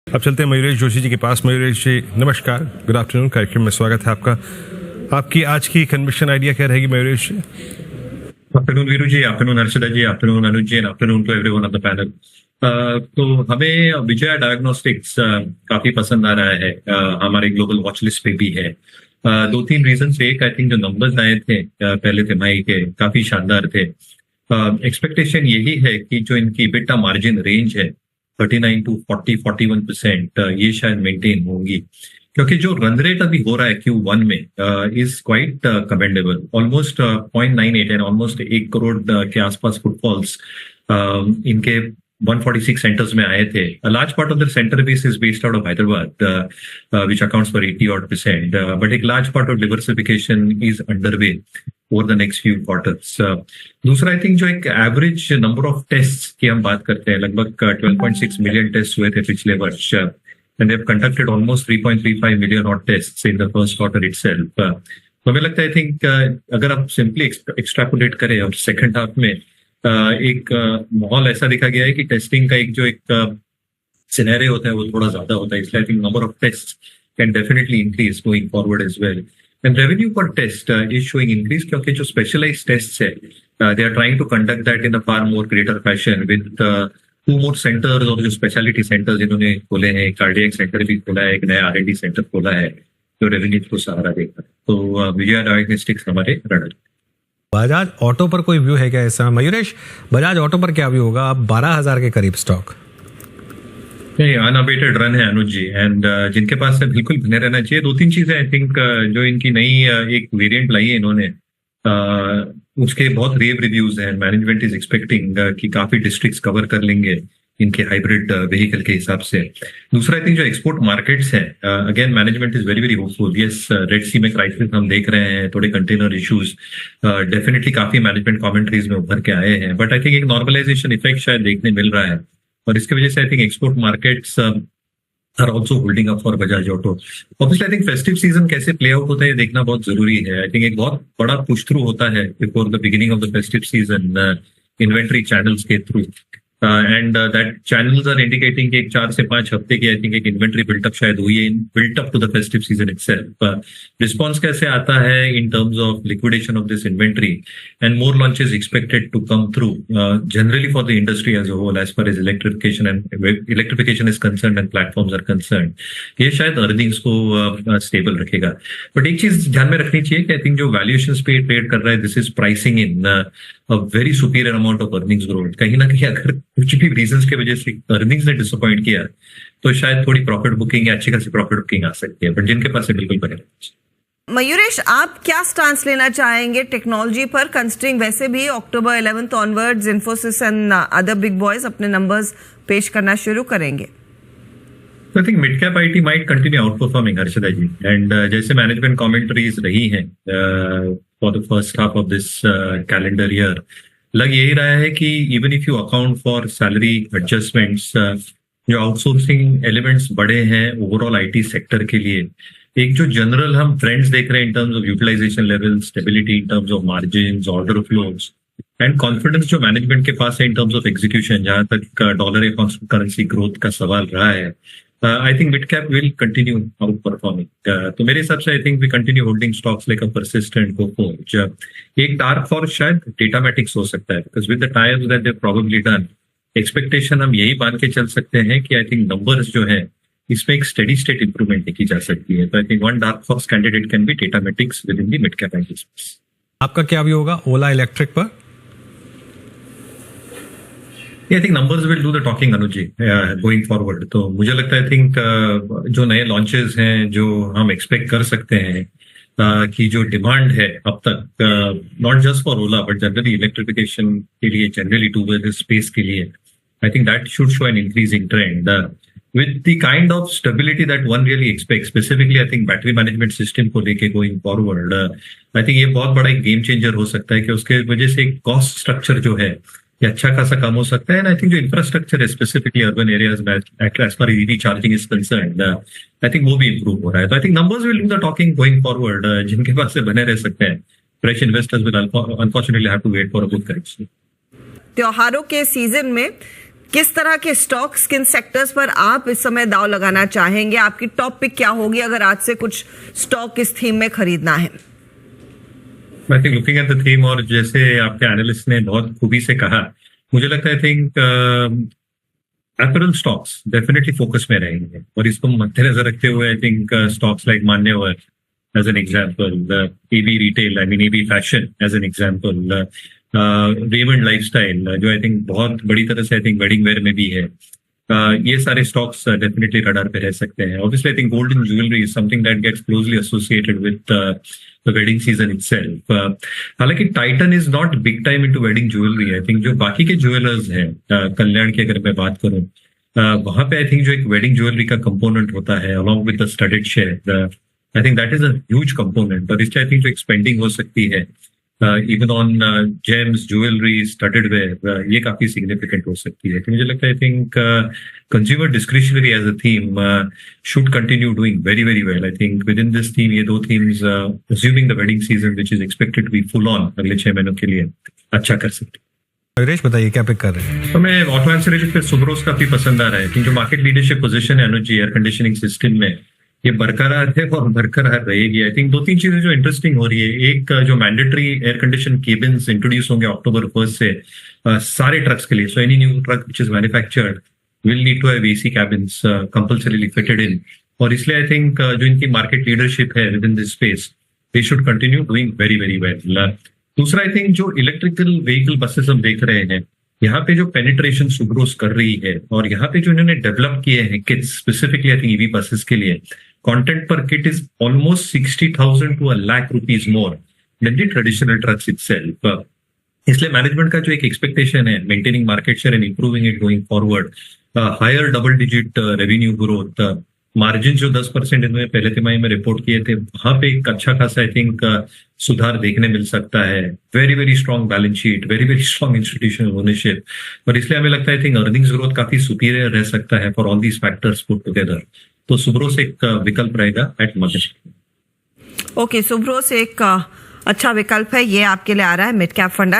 अब चलते हैं मयूरेश जोशी जी के पास। मयूरेश जी नमस्कार, गुड आफ्टरनून। कार्यक्रम में स्वागत है आपका। आपकी आज की कन्विक्शन आइडिया क्या रहेगी Mayuresh ji? Afternoon Veeru ji, afternoon Harshada ji, afternoon Anuj ji, and afternoon to everyone on the panel. तो हमें विजया डायग्नोस्टिक्स काफी पसंद आ रहा है, हमारे ग्लोबल वॉच लिस्ट पे भी है। दो तीन रीजन से, एक आई थिंक जो नंबर्स आए थे पहले तिमाही के काफी शानदार थे। एक्सपेक्टेशन यही है कि जो इनकी इबिटा मार्जिन रेंज है 39 to 41%, ये शायद मेंटेन होंगी, क्योंकि जो रन रेट अभी हो रहा है Q1 में is quite commendable. Almost 0.98 and almost 1 crore के आसपास फुटफॉल्स इनके 146 सेंटर्स में आए थे। Large part of the centre base is based out of Hyderabad, which accounts for 80% but एक large part of diversification is under way over the next few quarters. दूसरा I think जो एक एवरेज नंबर ऑफ टेस्ट की हम बात करते हैं, लगभग 12.6 मिलियन टेस्ट हुए थे पिछले वर्ष, and they've conducted almost 3.35 million odd tests in the first quarter itself. तो हमें लगता है, आई थिंक अगर आप सिंपली एक्सट्रापोलेट करें और सेकंड हाफ में एक माहौल ऐसा देखा गया है कि टेस्टिंग का एक सिनेरियो होता है वो थोड़ा ज्यादा होता है, इसलिए I think number of test can definitely increase going forward as well. And revenue पर टेस्ट इज शोइंग इंक्रीज, क्योंकि जो स्पेशलाइज टेस्ट है they are trying to conduct that in a far more greater fashion with 2 more centres, और जो speciality centres इन्होंने खोले हैं, cardiac centre भी खोला है, एक नया R&D सेंटर खोला है जो रेवेन्यू को सहारा देगा। तो विजया डायग्नोस्टिक्स हमारे रनर। बजाज ऑटो पर कोई व्यू है क्या इस समय मयूरेश? बजाज ऑटो पर क्या व्यू होगा? अब 12,000 के करीब स्टॉक नहीं, अनअबेटेड रन है अनुज जी, एंड जिनके पास है बिल्कुल बने रहना चाहिए। 2-3 चीजें आई थिंक जो इनकी नई एक वेरिएंट लाई है इन्होंने, उसके बहुत रेव रिव्यूज हैं। मैनेजमेंट इज एक्सपेक्टिंग कि काफी डिस्ट्रिक्ट्स कवर कर लेंगे इनके हाइब्रिड व्हीकल के हिसाब से। दूसरा आई थिंक जो एक्सपोर्ट मार्केट्स हैं, again management is very very hopeful. Yes, Red Sea में क्राइसिस हम देख रहे हैं, थोड़े कंटेनर इश्यूज डेफिनेटली काफी मैनेजमेंट कमेंट्रीज में उभर के आए हैं, बट आई थिंक एक नॉर्मलाइजेशन इफेक्ट शायद देखने मिल रहा है, और इसकी वजह से I think export markets are also holding up for Bajaj Auto. Obviously, I think festive season कैसे play out होता है ये देखना बहुत जरूरी है। I think एक बहुत बड़ा push through होता है before the beginning of the festive season, inventory channels के through. And that channels are indicating कि 4 से 5 हफ्ते की आई थिंक एक इन्वेंट्री बिल्टअप शायद हुई है, built up to the festive season itself. Response कैसे आता है in terms of liquidation of this inventory, and more launches expected to come through generally for the industry as a whole, as far as electrification is concern and platforms are concern. ये शायद earnings को stable रखेगा। But एक चीज ध्यान में रखनी चाहिए कि आई थिंक जो वैल्यूएशंस पे ट्रेड कर रहा है, this is pricing in a very superior amount of earnings growth. कहीं ना कहीं अगर कुछ भी रीजंस की वजह से earnings ने डिसअपॉइंट किया तो शायद थोड़ी प्रॉफिट बुकिंग या अच्छी खासी प्रॉफिट बुकिंग आ सकती है, बट जिनके पास है बिल्कुल बने। मयूरेश, आप क्या स्टांस लेना चाहेंगे टेक्नोलॉजी पर, कंसिडरिंग वैसे भी अक्टूबर 11 onwards Infosys and other big boys अपने नंबर्स पेश करना शुरू करेंगे? I think mid cap IT might continue outperforming, Harshada ji, and जैसे मैनेजमेंट कमेंट्रीज रही हैं for the first half of this calendar year, लग यही रहा है कि even if you account for salary adjustments, जो आउटसोर्सिंग एलिमेंट्स बड़े हैं ओवरऑल IT सेक्टर के लिए, एक जो जनरल हम ट्रेंड्स देख रहे हैं in terms of utilisation level, stability in terms of margins, order flows and confidence जो मैनेजमेंट के पास है इन टर्म्स ऑफ एग्जीक्यूशन, जहां तक डॉलर या कॉन्स्टेंट करेंसी ग्रोथ का सवाल रहा है, I think mid cap will continue outperforming. तो मेरे हिसाब से I think we continue holding stocks like a Persistent, Coforge. एक डार्क हॉर्स शायद डेटामेटिक्स हो सकता है, because with the tie-ups that they've probably done, expectation हम यही मान के चल सकते हैं कि आई थिंक नंबर्स जो है इसमें एक स्टेडी स्टेट इंप्रूवमेंट देखी जा सकती है। तो I think one dark horse candidate can be Datamatics within the mid cap IT space. आपका क्या व्यू होगा ओला इलेक्ट्रिक पर? I think numbers will do the talking Anuj ji going forward. तो मुझे लगता है आई थिंक जो नए लॉन्चेस हैं जो हम एक्सपेक्ट कर सकते हैं कि जो डिमांड है अब तक, not just for Ola but generally electrification के लिए, जनरली टू व्हीलर स्पेस के लिए, आई think that should show an increasing trend with the kind of stability that one really expects, specifically I think battery management system को लेके going forward, I think ये बहुत बड़ा एक गेम चेंजर हो सकता है कि उसके वजह से कॉस्ट स्ट्रक्चर जो है ये अच्छा खासा कम हो सकता है। एंड आई थिंक जो इंफ्रास्ट्रक्चर है स्पेसिफिकली अर्बन एरियाज में as far EV charging is concerned, I think वो भी इंप्रूव हो रहा है। तो I think numbers will do the talking going forward. जिनके पास से बने रह सकते हैं, fresh investors will unfortunately have to wait for a good correction. त्योहारों के सीजन में किस तरह के स्टॉक्स, किन सेक्टर्स पर आप इस समय दाव लगाना चाहेंगे? आपकी टॉप पिक क्या होगी अगर आज से कुछ स्टॉक इस थीम में खरीदना है? I think looking at the theme, और जैसे आपके एनालिस्ट ने बहुत खूबी से कहा, मुझे लगता है I think apparel stocks definitely focus में रहेंगे, और इसको मद्देनजर रखते हुए I think stocks like Manyavar as an example, AB retail, I mean AB fashion as an example, Raymond lifestyle जो आई थिंक बहुत बड़ी तरह से आई थिंक वेडिंग वेयर में भी है, ये सारे स्टॉक्स डेफिनेटली रडार पे रह सकते हैं. Obviously I think gold and jewellery is something that gets closely associated with the wedding season itself. हालांकि Titan is not big time into wedding jewellery. I think जो बाकी के ज्वेलर्स हैं, कल्याण की अगर मैं बात करूं, वहां पे आई थिंक जो एक वेडिंग ज्वेलरी का कंपोनेंट होता है along with the studded share, I think that is a huge component, और इसलिए आई थिंक जो एक्सपेंडिंग हो सकती है even on gems, jewellery, studded wear, ये काफी सिग्निफिकेंट हो सकती है. तो मुझे लगता है I think consumer discretionary as a theme should continue doing very very well. I think within this theme ये दो themes, assuming the wedding season which is expected to be full on अगले 6 महीनों के लिए, अच्छा कर सकते हैं. मयूरेश बताइए क्या पिक कर रहे हैं? तो मैं ऑटो एंसिलरीज पे सुब्रोस काफी पसंद आ रहा है, क्योंकि जो मार्केट लीडरशिप पोजीशन है अनुज जी एयर कंडीशनिंग सिस्टम में, ये बरकरार है और बरकरार रहेगी. आई थिंक 2-3 चीजें जो इंटरेस्टिंग हो रही है. एक, जो mandatory air condition cabins introduce होंगे अक्टूबर 1 से सारे ट्रक्स के लिए. So any new truck which is manufactured will need to have AC cabins compulsorily fitted in, और इसलिए आई थिंक जो इनकी मार्केट लीडरशिप है within this space, they should continue doing very very well. दूसरा, I think जो electrical vehicle buses हम देख रहे हैं, यहाँ पे जो पेनिट्रेशन सुब्रोस कर रही है, और यहाँ पे जो इन्होंने डेवलप किए हैं kits specifically I think EV buses के लिए, content per kit is almost 60,000 to a lakh rupees more than the traditional trucks itself. इसलिए मैनेजमेंट का जो एक एक्सपेक्टेशन है, maintaining market share and improving it going forward, higher double digit revenue growth, margin जो 10% इन्होंने पहले तिमाही में रिपोर्ट किए थे, वहां पे एक अच्छा खासा आई थिंक सुधार देखने मिल सकता है. Very very strong balance sheet, very very strong institutional ownership, और इसलिए हमें लगता है आई थिंक अर्निंग्स ग्रोथ काफी सुपीरियर रह सकता है for all these factors put together. तो सुब्रोस एक विकल्प रहेगा एट मार्केट. ओके, सुब्रोस एक अच्छा विकल्प है, ये आपके लिए आ रहा है मिड कैप फंड.